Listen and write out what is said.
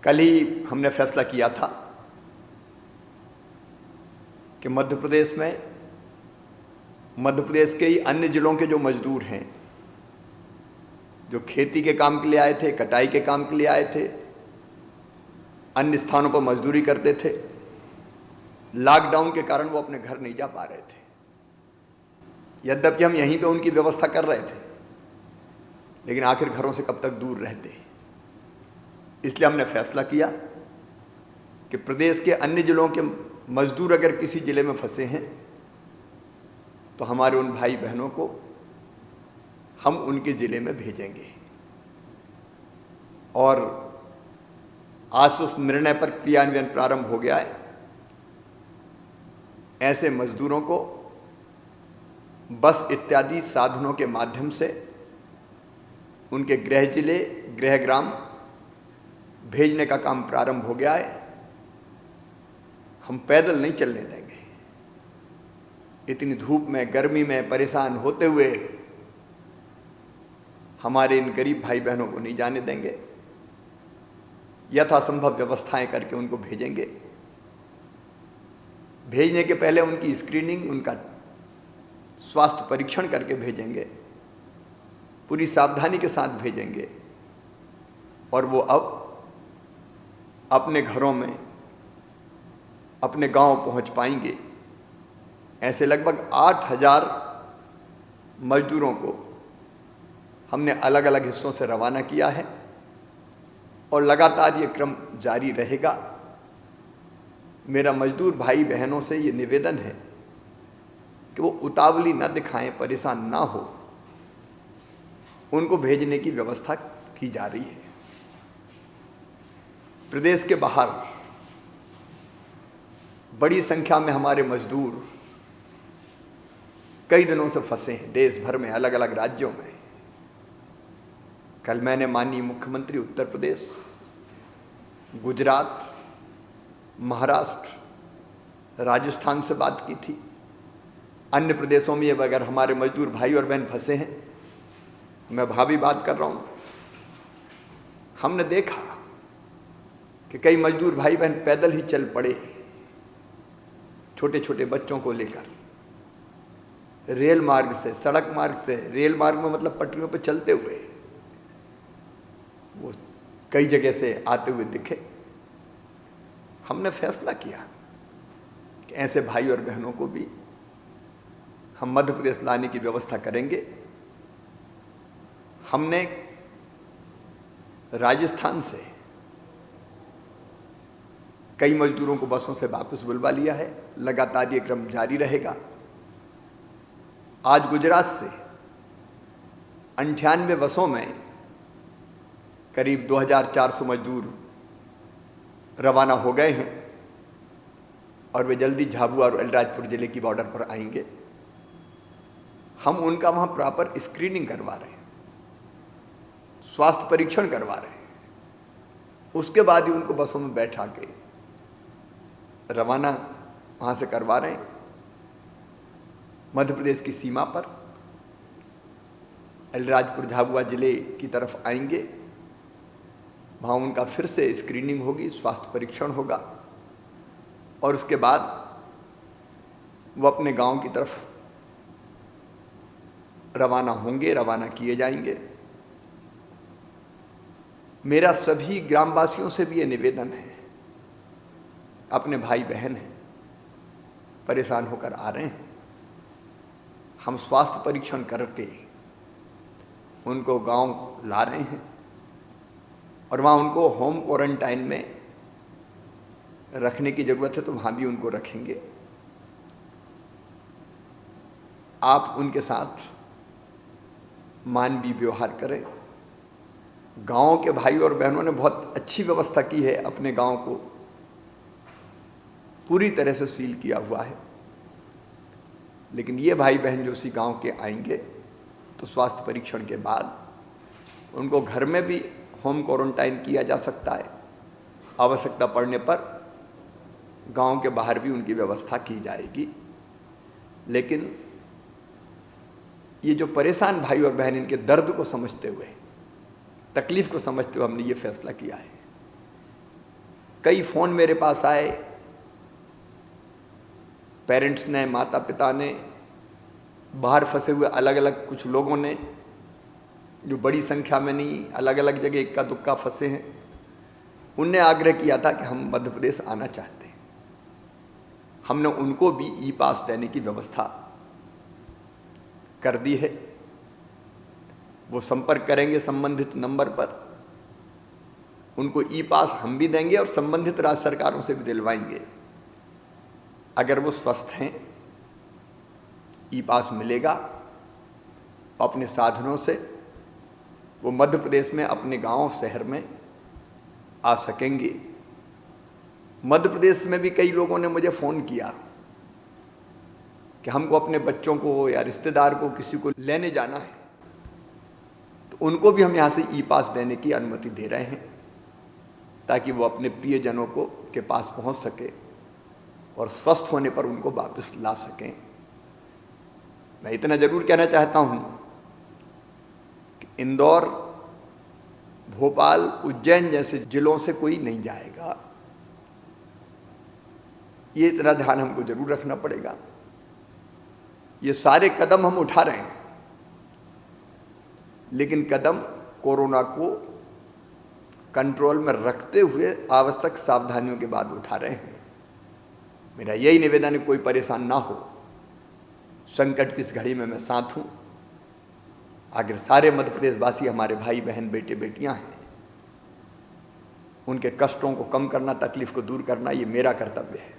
कल ही हमने फैसला किया था कि मध्य प्रदेश के ही अन्य जिलों के जो मजदूर हैं, जो खेती के काम के लिए आए थे, कटाई के काम के लिए आए थे, अन्य स्थानों पर मजदूरी करते थे, लॉकडाउन के कारण वो अपने घर नहीं जा पा रहे थे। यद्यपि हम यहीं पे उनकी व्यवस्था कर रहे थे, लेकिन आखिर घरों से कब तक दूर रहते हैं। इसलिए हमने फैसला किया कि प्रदेश के अन्य जिलों के मजदूर अगर किसी जिले में फंसे हैं तो हमारे उन भाई बहनों को हम उनके जिले में भेजेंगे। और आज उस निर्णय पर क्रियान्वयन प्रारंभ हो गया है। ऐसे मजदूरों को बस इत्यादि साधनों के माध्यम से उनके गृह जिले, गृह ग्राम भेजने का काम प्रारंभ हो गया है। हम पैदल नहीं चलने देंगे। इतनी धूप में, गर्मी में परेशान होते हुए हमारे इन गरीब भाई बहनों को नहीं जाने देंगे। यथासंभव व्यवस्थाएं करके उनको भेजेंगे। भेजने के पहले उनकी स्क्रीनिंग, उनका स्वास्थ्य परीक्षण करके भेजेंगे। पूरी सावधानी के साथ भेजेंगे और वो अब अपने घरों में, अपने गांव पहुंच पाएंगे। ऐसे लगभग 8,000 मजदूरों को हमने अलग अलग हिस्सों से रवाना किया है और लगातार ये क्रम जारी रहेगा। मेरा मजदूर भाई बहनों से ये निवेदन है कि वो उतावली न दिखाएं, परेशान ना हो। उनको भेजने की व्यवस्था की जा रही है। प्रदेश के बाहर बड़ी संख्या में हमारे मजदूर कई दिनों से फंसे हैं देश भर में, अलग अलग राज्यों में। कल मैंने माननीय मुख्यमंत्री उत्तर प्रदेश, गुजरात, महाराष्ट्र, राजस्थान से बात की थी। अन्य प्रदेशों में अगर हमारे मजदूर भाई और बहन फंसे हैं, मैं वहां भी बात कर रहा हूं। हमने देखा कि कई मजदूर भाई बहन पैदल ही चल पड़े, छोटे छोटे बच्चों को लेकर रेल मार्ग से, सड़क मार्ग से, रेल मार्ग में मतलब पटरियों पर चलते हुए वो कई जगह से आते हुए दिखे। हमने फैसला किया कि ऐसे भाई और बहनों को भी हम मध्य प्रदेश लाने की व्यवस्था करेंगे। हमने राजस्थान से कई मजदूरों को बसों से वापस बुलवा लिया है। लगातार ये क्रम जारी रहेगा। आज गुजरात से 98 बसों में करीब 2,400 मजदूर रवाना हो गए हैं और वे जल्दी झाबुआ और अलीराजपुर जिले की बॉर्डर पर आएंगे। हम उनका वहां प्रॉपर स्क्रीनिंग करवा रहे हैं, स्वास्थ्य परीक्षण करवा रहे हैं। उसके बाद ही उनको बसों में बैठा के रवाना वहां से करवा रहे हैं। मध्य प्रदेश की सीमा पर अलीराजपुर झाबुआ जिले की तरफ आएंगे। वहाँ उनका फिर से स्क्रीनिंग होगी, स्वास्थ्य परीक्षण होगा और उसके बाद वो अपने गांव की तरफ रवाना होंगे, रवाना किए जाएंगे। मेरा सभी ग्रामवासियों से भी ये निवेदन है, अपने भाई बहन हैं, परेशान होकर आ रहे हैं, हम स्वास्थ्य परीक्षण करके उनको गांव ला रहे हैं और वहाँ उनको होम क्वारंटाइन में रखने की ज़रूरत है तो वहाँ भी उनको रखेंगे। आप उनके साथ मानवीय व्यवहार करें। गाँव के भाई और बहनों ने बहुत अच्छी व्यवस्था की है, अपने गांव को पूरी तरह से सील किया हुआ है। लेकिन ये भाई बहन जो उसी गांव के आएंगे तो स्वास्थ्य परीक्षण के बाद उनको घर में भी होम क्वारंटाइन किया जा सकता है। आवश्यकता पड़ने पर गांव के बाहर भी उनकी व्यवस्था की जाएगी। लेकिन ये जो परेशान भाई और बहन, इनके दर्द को समझते हुए, तकलीफ को समझते हुए हमने ये फैसला किया है कई फ़ोन मेरे पास आए, पेरेंट्स ने, माता पिता ने, बाहर फंसे हुए अलग अलग कुछ लोगों ने, जो बड़ी संख्या में नहीं, अलग अलग जगह इक्का दुक्का फंसे हैं, उनने आग्रह किया था कि हम मध्य प्रदेश आना चाहते हैं। हमने उनको भी ई पास देने की व्यवस्था कर दी है। वो संपर्क करेंगे संबंधित नंबर पर, उनको ई पास हम भी देंगे और संबंधित राज्य सरकारों से भी दिलवाएंगे। अगर वो स्वस्थ हैं, ई पास मिलेगा, अपने साधनों से वो मध्य प्रदेश में अपने गांव शहर में आ सकेंगे। मध्य प्रदेश में भी कई लोगों ने मुझे फ़ोन किया कि हमको अपने बच्चों को या रिश्तेदार को किसी को लेने जाना है, तो उनको भी हम यहाँ से ई पास देने की अनुमति दे रहे हैं ताकि वो अपने प्रियजनों को के पास पहुँच सके और स्वस्थ होने पर उनको वापस ला सकें। मैं इतना जरूर कहना चाहता हूँ कि इंदौर, भोपाल, उज्जैन जैसे जिलों से कोई नहीं जाएगा। ये इतना ध्यान हमको जरूर रखना पड़ेगा। ये सारे कदम हम उठा रहे हैं, लेकिन कदम कोरोना को कंट्रोल में रखते हुए आवश्यक सावधानियों के बाद उठा रहे हैं। मेरा यही निवेदन है, कोई परेशान ना हो। संकट की इस घड़ी में मैं साथ हूं। आखिर सारे मध्य प्रदेश वासी हमारे भाई बहन, बेटे बेटियां हैं। उनके कष्टों को कम करना, तकलीफ को दूर करना, ये मेरा कर्तव्य है।